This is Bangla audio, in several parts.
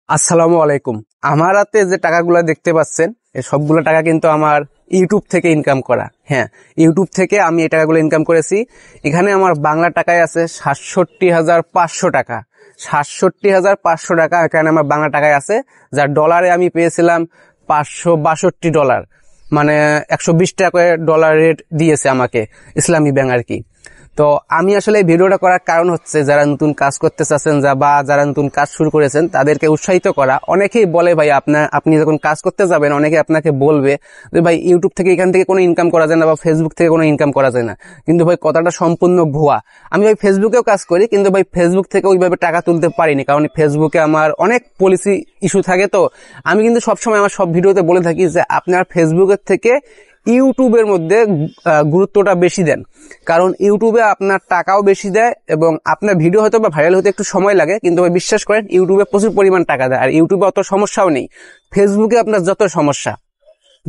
আসসালামু আলাইকুম। আমার হাতে যে টাকাগুলো দেখতে পাচ্ছেন এই সবগুলো টাকা কিন্তু আমার ইউটিউব থেকে ইনকাম করা। হ্যাঁ, ইউটিউব থেকে আমি এই টাকাগুলো ইনকাম করেছি। এখানে আমার বাংলা টাকায় আছে ৬৭,৫০০ টাকা। ৬৭,৫০০ টাকা এখানে আমার বাংলা টাকায় আছে, যার ডলারে আমি পেয়েছিলাম $562, মানে 120 টাকা ডলার রেট দিয়েছে আমাকে ইসলামী ব্যাংক আর কি। তো আমি আসলে এই ভিডিওটা করার কারণ হচ্ছে যারা নতুন কাজ করতে চাচ্ছেন বা যারা নতুন কাজ শুরু করেছেন তাদেরকে উৎসাহিত করা। অনেকেই বলে ভাই আপনি যখন কাজ করতে যাবেন অনেকে আপনাকে বলবে যে ভাই ইউটিউব থেকে এখান থেকে কোনো ইনকাম করা যায় না বা ফেসবুক থেকে কোনো ইনকাম করা যায় না, কিন্তু ভাই কথাটা সম্পূর্ণ ভুয়া। আমি ভাই ফেসবুকেও কাজ করি, কিন্তু ভাই ফেসবুক থেকে ওইভাবে টাকা তুলতে পারিনি, কারণ ফেসবুকে আমার অনেক পলিসি ইস্যু থাকে। তো আমি কিন্তু সবসময় আমার সব ভিডিওতে বলে থাকি যে আপনার ফেসবুকের থেকে ইউটিউবের মধ্যে গুরুত্বটা বেশি দেন, কারণ ইউটিউবে আপনার টাকাও বেশি দেয় এবং আপনার ভিডিও হয়তো বা ভাইরাল হতে একটু সময় লাগে, কিন্তু ভাই বিশ্বাস করেন ইউটিউবে প্রচুর পরিমাণ টাকা দেয়। আর ইউটিউবে অত সমস্যাও নেই, ফেসবুকে আপনার যত সমস্যা।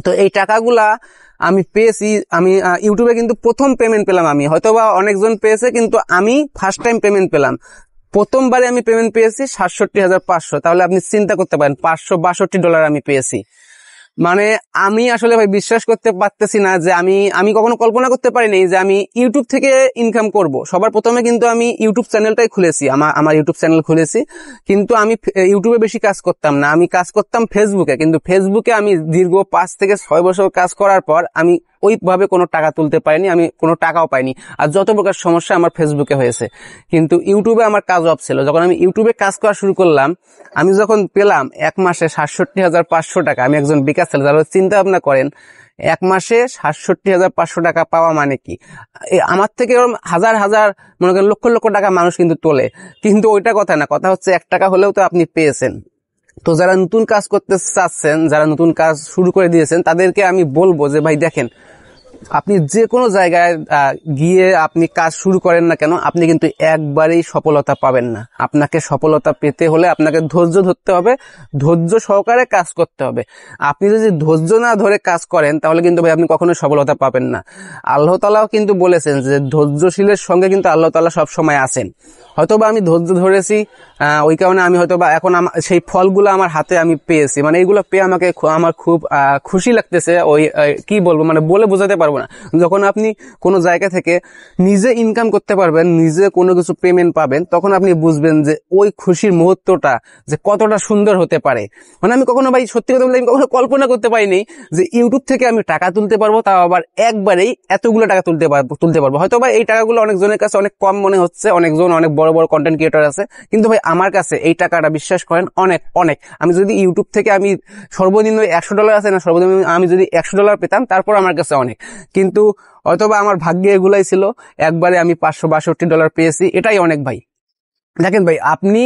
তো এই টাকাগুলা আমি পেয়েছি। আমি ইউটিউবে কিন্তু প্রথম পেমেন্ট পেলাম, আমি হয়তো বা অনেকজন পেয়েছে কিন্তু আমি ফার্স্ট টাইম পেমেন্ট পেলাম। প্রথমবারে আমি পেমেন্ট পেয়েছি ৬৭,৫০০। তাহলে আপনি চিন্তা করতে পারেন $562 আমি পেয়েছি। মানে আমি আসলে ভাই বিশ্বাস করতে পারতেছি না যে আমি কখনো কল্পনা করতে পারিনি যে আমি ইউটিউব থেকে ইনকাম করব। সবার প্রথমে কিন্তু আমি ইউটিউব চ্যানেলটাই খুলেছি, আমার ইউটিউব চ্যানেল খুলেছি, কিন্তু আমি ইউটিউবে বেশি কাজ করতাম না, আমি কাজ করতাম ফেসবুকে। কিন্তু ফেসবুকে আমি দীর্ঘ 5 থেকে 6 বছর কাজ করার পর আমি ওইভাবে কোনো টাকা তুলতে পারিনি, আমি কোনো টাকাও পাইনি। আর যত প্রকার সমস্যা আমার ফেসবুকে হয়েছে, কিন্তু ইউটিউবে আমার কাজ অফ ছিল। যখন আমি ইউটিউবে কাজ করা শুরু করলাম, আমি যখন পেলাম এক মাসে ৬৭,৫০০ টাকা, আমি একজন বেকার ছেলে, যারা চিন্তা ভাবনা করেন এক মাসে ৬৭,৫০০ টাকা পাওয়া মানে কি। আমার থেকে হাজার হাজার মনে করেন লক্ষ লক্ষ টাকা মানুষ কিন্তু তোলে, কিন্তু ওইটা কথা না, কথা হচ্ছে 1 টাকা হলেও তো আপনি পেয়েছেন। তো যারা নতুন কাজ করতে চাচ্ছেন, যারা নতুন কাজ শুরু করে দিয়েছেন, তাদেরকে আমি বলবো যে ভাই দেখেন, আপনি যে কোনো জায়গায় গিয়ে আপনি কাজ শুরু করেন না কেন, আপনি কিন্তু একবারেই সফলতা পাবেন না। আপনাকে সফলতা পেতে হলে আপনাকে ধৈর্য ধরতে হবে, ধৈর্য সহকারে কাজ করতে হবে। আপনি যদি ধৈর্য না ধরে কাজ করেন তাহলে কিন্তু ভাই আপনি কখনোই সফলতা পাবেন না। আল্লাহ তাআলাও কিন্তু বলেছেন যে ধৈর্যশীলের সঙ্গে কিন্তু আল্লাহ তাআলা সব সময় আছেন। হয়তোবা আমি ধৈর্য ধরেছি, ওই কারণে আমি হয়তোবা এখন সেই ফলগুলো আমার হাতে আমি পেয়েছি। মানে এইগুলো পেয়ে আমার খুব খুশি লাগতেছে। ওই কি বলবো, মানে বলে বোঝাতে পারবো না। যখন আপনি কোনো জায়গা থেকে নিজে ইনকাম করতে পারবেন, নিজে কোনো কিছু পেমেন্ট পাবেন, তখন আপনি বুঝবেন যে ওই খুশির মুহূর্তটা যে কতটা সুন্দর হতে পারে। মানে আমি কখনো ভাই সত্যি কথা বলতে আমি কখনো কল্পনা করতে পারিনি যে ইউটিউব থেকে আমি টাকা তুলতে পারবো, তাও আবার একবারেই এতগুলো টাকা তুলতে পারবো। হয়তো ভাই এই টাকাগুলো অনেকজনের কাছে অনেক কম মনে হচ্ছে, অনেকজন অনেক বড় বড় কন্টেন্ট ক্রিয়েটর আছে, কিন্তু ভাই আমার কাছে এই টাকাটা বিশ্বাস করেন অনেক অনেক। আমি যদি ইউটিউব থেকে আমি সর্বনিম্ন $100 আছে না, সর্বনিম্ন আমি যদি $100 পেতাম তারপর আমার কাছে অনেক। কিন্তু হয়তোবা আমার ভাগ্যে এগুলাই ছিল, একবারে আমি $562 পেয়েছি, এটাই অনেক ভাই। দেখেন ভাই, আপনি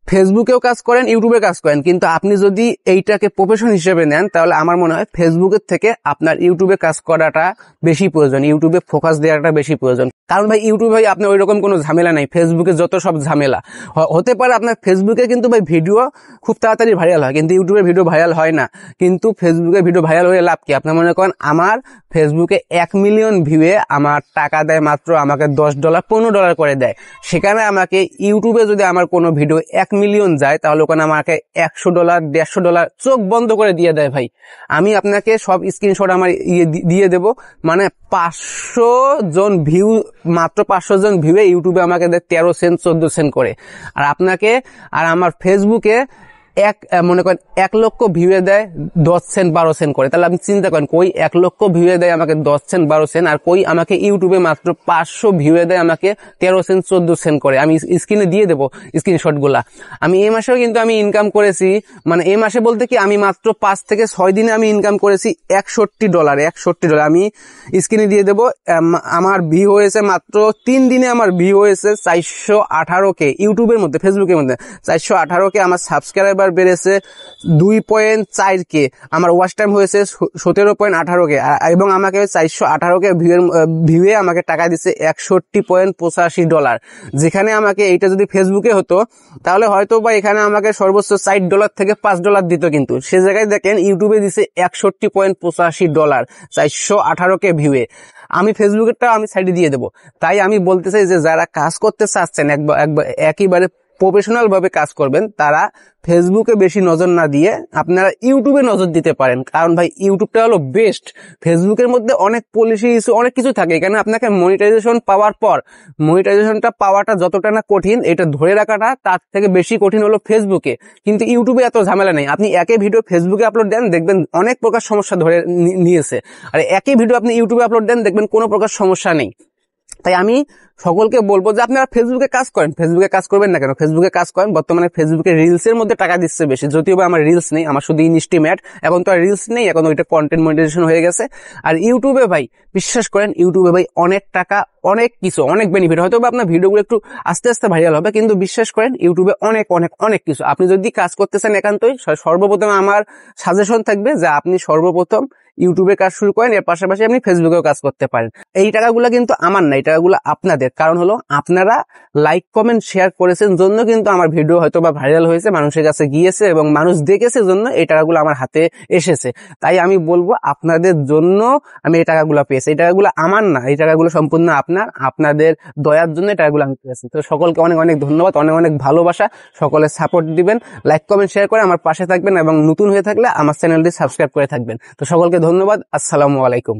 ফেসবুকেও কাজ করেন, ইউটিউবে কাজ করেন, কিন্তু আপনি যদি এইটাকে প্রফেশন হিসেবে নেন তাহলে আমার মনে হয় ফেসবুকের থেকে আপনার ইউটিউবে কাজ করাটা বেশি প্রয়োজন, ইউটিউবে ফোকাস দেওয়াটা বেশি প্রয়োজন। কারণ ভাই ইউটিউবে ভাই আপনার ওইরকম কোনো ঝামেলা নাই, ফেসবুকে যত সব ঝামেলা হতে পারে। আপনার ফেসবুকে কিন্তু ভাই ভিডিও খুব তাড়াতাড়ি ভাইরাল হয়, কিন্তু ইউটিউবে ভিডিও ভাইরাল হয় না। কিন্তু ফেসবুকে ভিডিও ভাইরাল হয়ে লাভ কি? আপনার মনে করেন আমার ফেসবুকে 1 মিলিয়ন ভিউয়ে আমার টাকা দেয় মাত্র আমাকে $10 $15 করে দেয়। সেখানে আমাকে ইউটিউবে যদি আমার কোনো ভিডিও 1 মিলিয়ন যায় তাহলে ওখানে আমাকে $100 $150 চোখ বন্ধ করে দিয়ে দেয় ভাই। আমি আপনাকে সব স্ক্রিনশট আমার দিয়ে দেব। মানে 500 জন ভিউ, মাত্র 500 জন ভিউয়ে ইউটিউবে আমাকে দেয় 13 সেন্ট 14 সেন্ট করে। আর আপনাকে আর আমার ফেসবুকে মনে করেন 1 লক্ষ ভিউয়ে দেয় 10 সেন্ট 12 সেন্ট করে। তাহলে আপনি চিন্তা করেন, কই 1 লক্ষ ভিউয়ে দেয় আমাকে 10 সেন্ট 12 সেন্ট, আর কই আমাকে ইউটিউবে মাত্র 500 ভিউয়ে দেয় আমাকে 13 সেন্ট 14 সেন্ট করে। আমি স্ক্রিনে দিয়ে দেবো স্ক্রিনশট গুলা। আমি এই মাসেও কিন্তু আমি ইনকাম করেছি, মানে এই মাসে বলতে কি আমি মাত্র 5 থেকে 6 দিনে আমি ইনকাম করেছি $61। আমি স্ক্রিনে দিয়ে দেবো। আমার ভিউ হয়েছে মাত্র 3 দিনে, আমার ভিউ হয়েছে 418K ইউটিউবের মধ্যে। ফেসবুকের মধ্যে 418K, আমার সাবস্ক্রাইবার বেড়েছে 2.4K, আমার ওয়াচ টাইম হয়েছে 17.18K, এবং আমাকে 418K ভিউয়ে আমাকে টাকা দিচ্ছে $61.85। যেখানে আমাকে এইটা যদি ফেসবুকে হতো তাহলে হয়তো বা এখানে আমাকে সর্বোচ্চ $60 থেকে $5 দিত, কিন্তু সে জায়গায় দেখেন ইউটিউবে দিছে $61.85 418K ভিউয়ে। আমি ফেসবুকেরটা আমি সাইডে দিয়ে দেবো। তাই আমি বলতে চাই যে যারা কাজ করতে চাচ্ছেন একেবারে প্রফেশনাল ভাবে কাজ করবেন তারা ফেসবুকে বেশি নজর না দিয়ে আপনারা ইউটিউবে নজর দিতে পারেন। কারণ ভাই ইউটিউবটা হলো বেস্ট। ফেসবুকের মধ্যে অনেক পলিসি ইস্যু অনেক কিছু থাকে, এখানে আপনাকে মনিটাইজেশন পাওয়ার পর মনিটাইজেশনটা পাওয়াটা যতটা না কঠিন, এটা ধরে রাখাটা তার থেকে বেশি কঠিন হলো ফেসবুকে। কিন্তু ইউটিউবে এত ঝামেলা নেই, আপনি একই ভিডিও ফেসবুকে আপলোড দেন দেখবেন অনেক প্রকার সমস্যা ধরে নিয়েছে, আর একই ভিডিও আপনি ইউটিউবে আপলোড দেন দেখবেন কোনো প্রকার সমস্যা নেই। তাই আমি সকলকে বলবো যে আপনারা ফেসবুকে কাজ করেন, ফেসবুকে কাজ করবেন না কেন, ফেসবুকে কাজ করেন। বর্তমানে ফেসবুকে রিলসের মধ্যে টাকা দিচ্ছে বেশি, যদিও বা আমার রিলস নেই, আমার শুধু ইনস্টিমেট, এখন তো আর রিলস নেই, এখন ওইটা কন্টেন্ট মনিটাইজেশন হয়ে গেছে। আর ইউটিউবে ভাই বিশ্বাস করেন, ইউটিউবে ভাই অনেক টাকা, অনেক কিছু, অনেক বেনিফিট। হয়তো বা আপনার ভিডিওগুলো একটু আস্তে আস্তে ভাইরাল হবে, কিন্তু বিশ্বাস করেন ইউটিউবে অনেক অনেক অনেক কিছু। আপনি যদি কাজ করতে চান একান্তই, সর্বপ্রথম আমার সাজেশন থাকবে যে আপনি সর্বপ্রথম ইউটিউবে কাজ শুরু করেন, এর পাশাপাশি আপনি ফেসবুকেও কাজ করতে পারেন। এই টাকাগুলো কিন্তু আমার না, এই টাকাগুলো আপনাদের। কারণ হলো আপনারা লাইক কমেন্ট শেয়ার করেছেন জন্য কিন্তু আমার ভিডিও হয়তো বা ভাইরাল হয়েছে, মানুষের কাছে গিয়েছে এবং মানুষ দেখেছে জন্য এই টাকাগুলো আমার হাতে এসেছে। তাই আমি বলবো আপনাদের জন্য আমি এই টাকাগুলো পেয়েছি, এই টাকাগুলো আমার না, এই টাকাগুলো সম্পূর্ণ আপনাদের দয়ার জন্য এই টাকাগুলো আমি পেয়েছি। তো সকলকে অনেক অনেক ধন্যবাদ, অনেক অনেক ভালোবাসা, সকলে সাপোর্ট দিবেন, লাইক কমেন্ট শেয়ার করে আমার পাশে থাকবেন এবং নতুন হয়ে থাকলে আমার চ্যানেলটি সাবস্ক্রাইব করে থাকবেন। তো সকলকে ধন্যবাদ, আসসালামু আলাইকুম।